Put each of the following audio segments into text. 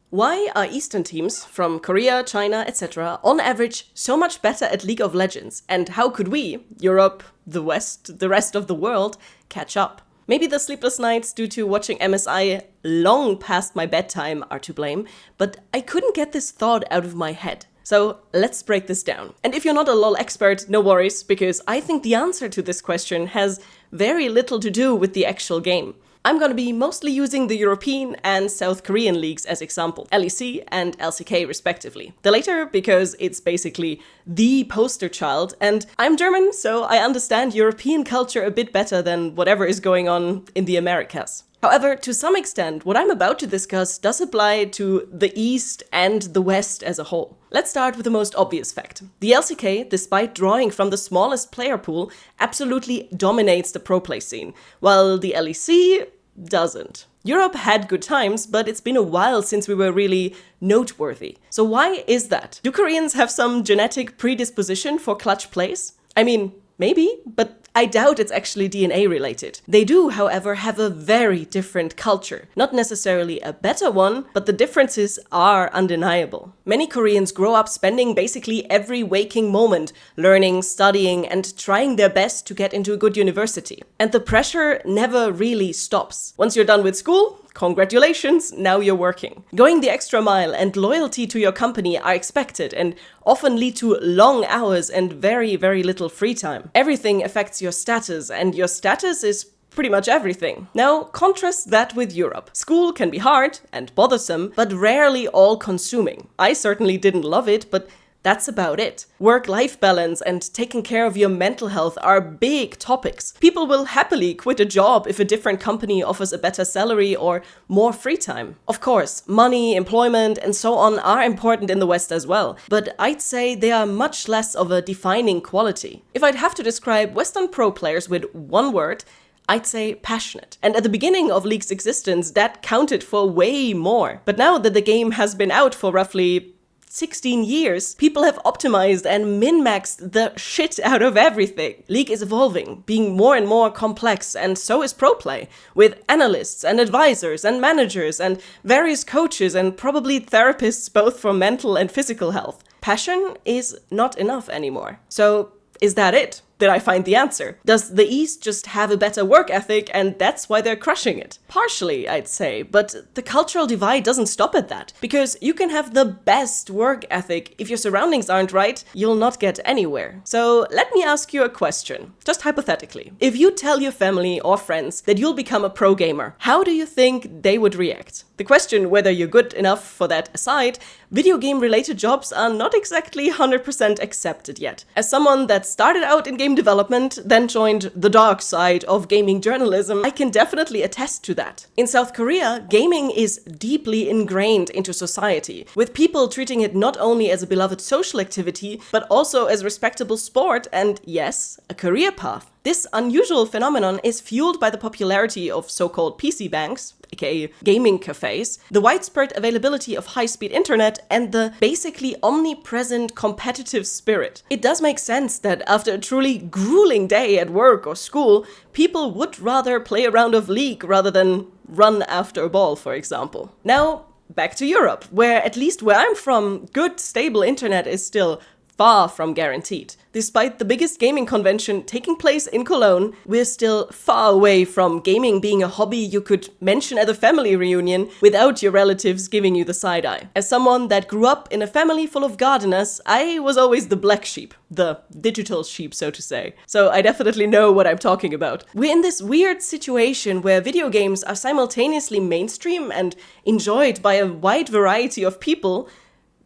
Why are Eastern teams from Korea, China, etc. on average so much better at League of Legends? And how could we, Europe, the West, the rest of the world, catch up? Maybe the sleepless nights due to watching MSI long past my bedtime are to blame, but I couldn't get this thought out of my head. So let's break this down. And if you're not a LoL expert, no worries, because I think the answer to this question has very little to do with the actual game. I'm gonna be mostly using the European and South Korean leagues as example, LEC and LCK respectively. The later because it's basically the poster child, and I'm German, so I understand European culture a bit better than whatever is going on in the Americas. However, to some extent, what I'm about to discuss does apply to the East and the West as a whole. Let's start with the most obvious fact. The LCK, despite drawing from the smallest player pool, absolutely dominates the pro play scene, while the LEC doesn't. Europe had good times, but it's been a while since we were really noteworthy. So why is that? Do Koreans have some genetic predisposition for clutch plays? I mean, maybe, but I doubt it's actually DNA related. They do, however, have a very different culture. Not necessarily a better one, but the differences are undeniable. Many Koreans grow up spending basically every waking moment learning, studying, and trying their best to get into a good university. And the pressure never really stops. Once you're done with school, congratulations, now you're working. Going the extra mile and loyalty to your company are expected and often lead to long hours and very, very little free time. Everything affects your status, and your status is pretty much everything. Now, contrast that with Europe. School can be hard and bothersome, but rarely all-consuming. I certainly didn't love it, but that's about it. Work-life balance and taking care of your mental health are big topics. People will happily quit a job if a different company offers a better salary or more free time. Of course, money, employment, and so on are important in the West as well, but I'd say they are much less of a defining quality. If I'd have to describe Western pro players with one word, I'd say passionate. And at the beginning of League's existence, that counted for way more. But now that the game has been out for roughly 16 years, people have optimized and min-maxed the shit out of everything. League is evolving, being more and more complex, and so is pro play, with analysts and advisors and managers and various coaches and probably therapists both for mental and physical health. Passion is not enough anymore. So, is that it? Did I find the answer? Does the East just have a better work ethic and that's why they're crushing it? Partially, I'd say, but the cultural divide doesn't stop at that. Because you can have the best work ethic, if your surroundings aren't right, you'll not get anywhere. So let me ask you a question, just hypothetically. If you tell your family or friends that you'll become a pro gamer, how do you think they would react? The question whether you're good enough for that aside, video game related jobs are not exactly 100% accepted yet. As someone that started out in game development, then joined the dark side of gaming journalism, I can definitely attest to that. In South Korea, gaming is deeply ingrained into society, with people treating it not only as a beloved social activity, but also as respectable sport and, yes, a career path. This unusual phenomenon is fueled by the popularity of so-called PC banks, aka gaming cafes, the widespread availability of high-speed internet, and the basically omnipresent competitive spirit. It does make sense that after a truly grueling day at work or school, people would rather play a round of League rather than run after a ball, for example. Now, back to Europe, where at least where I'm from, good, stable internet is still far from guaranteed. Despite the biggest gaming convention taking place in Cologne, we're still far away from gaming being a hobby you could mention at a family reunion without your relatives giving you the side eye. As someone that grew up in a family full of gardeners, I was always the black sheep, the digital sheep, so to say. So I definitely know what I'm talking about. We're in this weird situation where video games are simultaneously mainstream and enjoyed by a wide variety of people,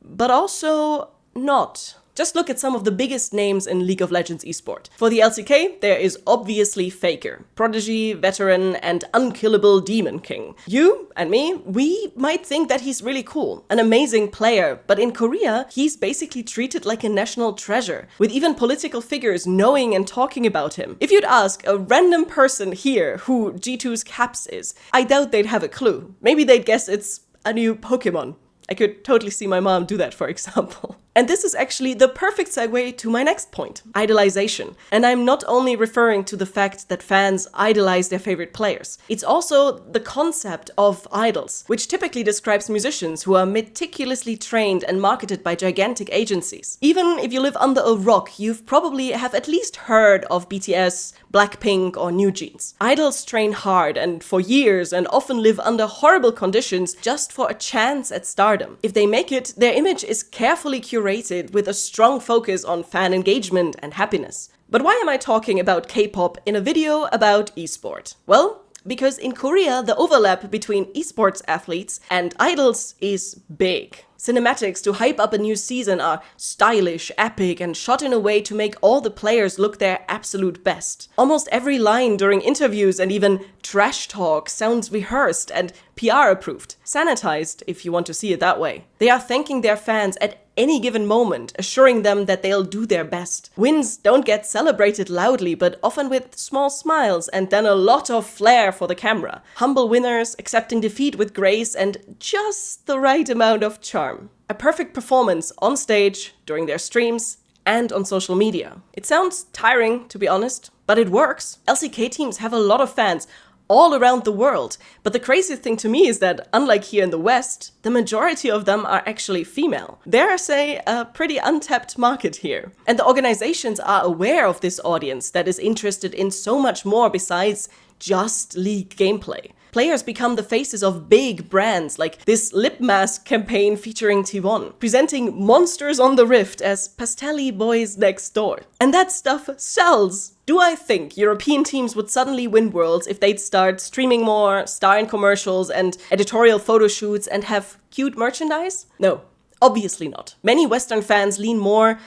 but also not. Just look at some of the biggest names in League of Legends esport. For the LCK, there is obviously Faker, Prodigy, Veteran, and unkillable Demon King. You and me, we might think that he's really cool, an amazing player, but in Korea, he's basically treated like a national treasure, with even political figures knowing and talking about him. If you'd ask a random person here who G2's Caps is, I doubt they'd have a clue. Maybe they'd guess it's a new Pokemon. I could totally see my mom do that, for example. And this is actually the perfect segue to my next point, idolization. And I'm not only referring to the fact that fans idolize their favorite players. It's also the concept of idols, which typically describes musicians who are meticulously trained and marketed by gigantic agencies. Even if you live under a rock, you've probably have at least heard of BTS, Blackpink, or New Jeans. Idols train hard and for years and often live under horrible conditions just for a chance at stardom. If they make it, their image is carefully curated with a strong focus on fan engagement and happiness. But why am I talking about K-pop in a video about esport? Well, because in Korea, the overlap between esports athletes and idols is big. Cinematics to hype up a new season are stylish, epic, and shot in a way to make all the players look their absolute best. Almost every line during interviews and even trash talk sounds rehearsed and PR approved, sanitized if you want to see it that way. They are thanking their fans at any given moment, assuring them that they'll do their best. Wins don't get celebrated loudly, but often with small smiles and then a lot of flair for the camera. Humble winners accepting defeat with grace and just the right amount of charm. A perfect performance on stage, during their streams, and on social media. It sounds tiring, to be honest, but it works. LCK teams have a lot of fans all around the world. But the craziest thing to me is that, unlike here in the West, the majority of them are actually female. There is a pretty untapped market here. And the organizations are aware of this audience that is interested in so much more besides just league gameplay. Players become the faces of big brands like this lip mask campaign featuring T1, presenting monsters on the Rift as pastelly boys next door. And that stuff sells! Do I think European teams would suddenly win worlds if they'd start streaming more, star in commercials and editorial photo shoots and have cute merchandise? No, obviously not. Many Western fans lean more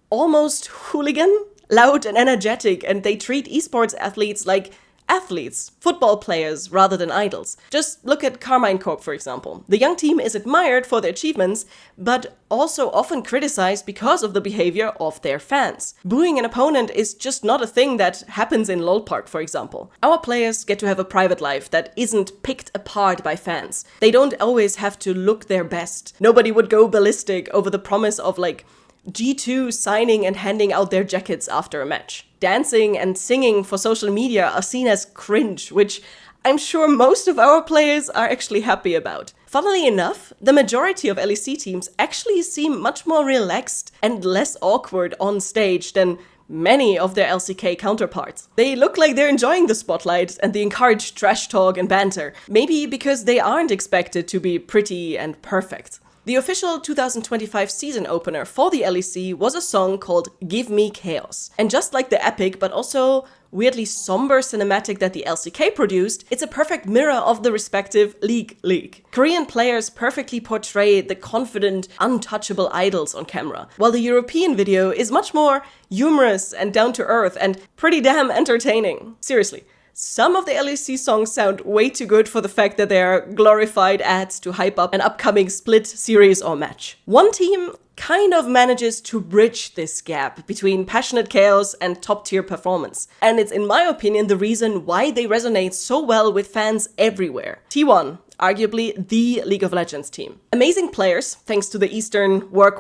almost hooligan, loud and energetic, and they treat esports athletes like athletes, football players, rather than idols. Just look at Carmine Corp, for example. The young team is admired for their achievements, but also often criticized because of the behavior of their fans. Booing an opponent is just not a thing that happens in LoL Park, for example. Our players get to have a private life that isn't picked apart by fans. They don't always have to look their best. Nobody would go ballistic over the promise of, like, G2 signing and handing out their jackets after a match. Dancing and singing for social media are seen as cringe, which I'm sure most of our players are actually happy about. Funnily enough, the majority of LEC teams actually seem much more relaxed and less awkward on stage than many of their LCK counterparts. They look like they're enjoying the spotlight and the encouraged trash talk and banter, maybe because they aren't expected to be pretty and perfect. The official 2025 season opener for the LEC was a song called Give Me Chaos. And just like the epic but also weirdly somber cinematic that the LCK produced, it's a perfect mirror of the respective league. Korean players perfectly portray the confident, untouchable idols on camera, while the European video is much more humorous and down to earth and pretty damn entertaining. Seriously. Some of the LEC songs sound way too good for the fact that they are glorified ads to hype up an upcoming split, series, or match. One team kind of manages to bridge this gap between passionate chaos and top-tier performance. And it's, in my opinion, the reason why they resonate so well with fans everywhere. T1, arguably the League of Legends team. Amazing players, thanks to the Eastern work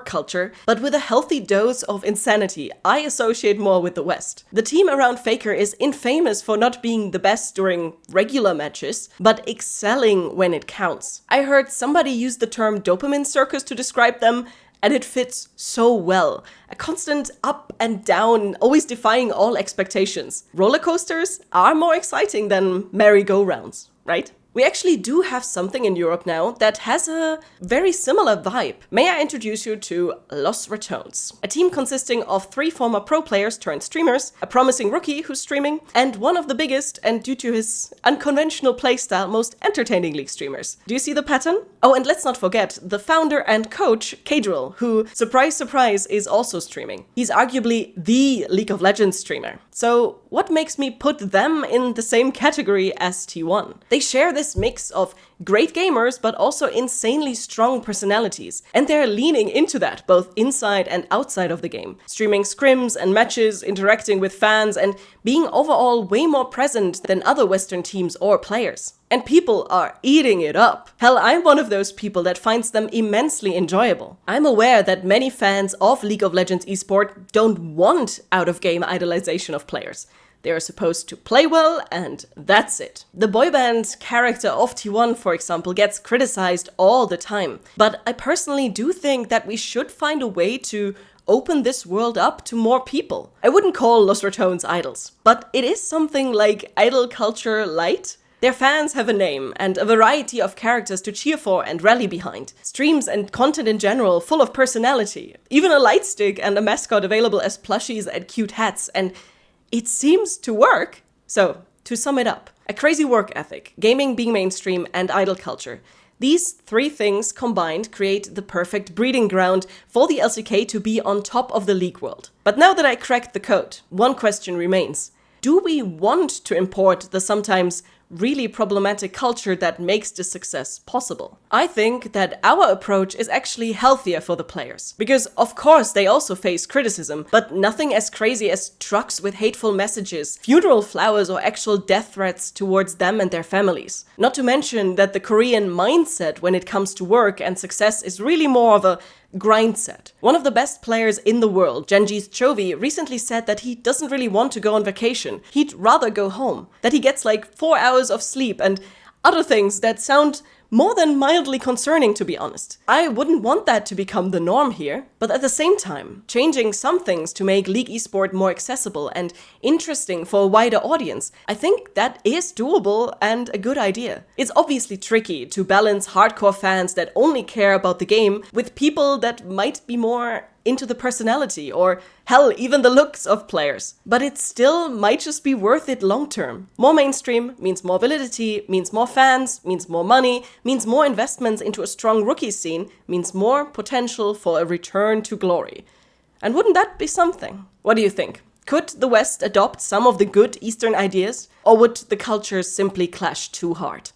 culture, but with a healthy dose of insanity I associate more with the West. The team around Faker is infamous for not being the best during regular matches, but excelling when it counts. I heard somebody use the term dopamine circus to describe them, and it fits so well. A constant up and down, always defying all expectations. Roller coasters are more exciting than merry-go-rounds, right? We actually do have something in Europe now that has a very similar vibe. May I introduce you to Los Ratones, a team consisting of 3 former pro players turned streamers, a promising rookie who's streaming, and one of the biggest, and due to his unconventional playstyle, most entertaining league streamers. Do you see the pattern? Oh, and let's not forget the founder and coach, Kadrill, who, surprise, surprise, is also streaming. He's arguably the League of Legends streamer. So what makes me put them in the same category as T1? They share this mix of great gamers but also insanely strong personalities, and they're leaning into that both inside and outside of the game, streaming scrims and matches, interacting with fans, and being overall way more present than other Western teams or players. And people are eating it up. Hell, I'm one of those people that finds them immensely enjoyable. I'm aware that many fans of League of Legends esport don't want out-of-game idolization of players. They are supposed to play well, and that's it. The boy band character of T1, for example, gets criticized all the time. But I personally do think that we should find a way to open this world up to more people. I wouldn't call Los Ratones idols, but it is something like idol culture light. Their fans have a name and a variety of characters to cheer for and rally behind. Streams and content in general full of personality. Even a light stick and a mascot available as plushies and cute hats, and it seems to work. So, to sum it up, a crazy work ethic, gaming being mainstream, and idol culture. These three things combined create the perfect breeding ground for the LCK to be on top of the League world. But now that I cracked the code, one question remains. Do we want to import the sometimes really problematic culture that makes this success possible? I think that our approach is actually healthier for the players. Because of course they also face criticism, but nothing as crazy as trucks with hateful messages, funeral flowers, or actual death threats towards them and their families. Not to mention that the Korean mindset when it comes to work and success is really more of a grind set. One of the best players in the world, Genji's Chovy, recently said that he doesn't really want to go on vacation. He'd rather go home. That he gets like 4 hours of sleep and other things that sound more than mildly concerning, to be honest. I wouldn't want that to become the norm here. But at the same time, changing some things to make League esport more accessible and interesting for a wider audience, I think that is doable and a good idea. It's obviously tricky to balance hardcore fans that only care about the game with people that might be more into the personality or, hell, even the looks of players. But it still might just be worth it long term. More mainstream means more validity, means more fans, means more money, means more investments into a strong rookie scene, means more potential for a return to glory. And wouldn't that be something? What do you think? Could the West adopt some of the good Eastern ideas? Or would the cultures simply clash too hard?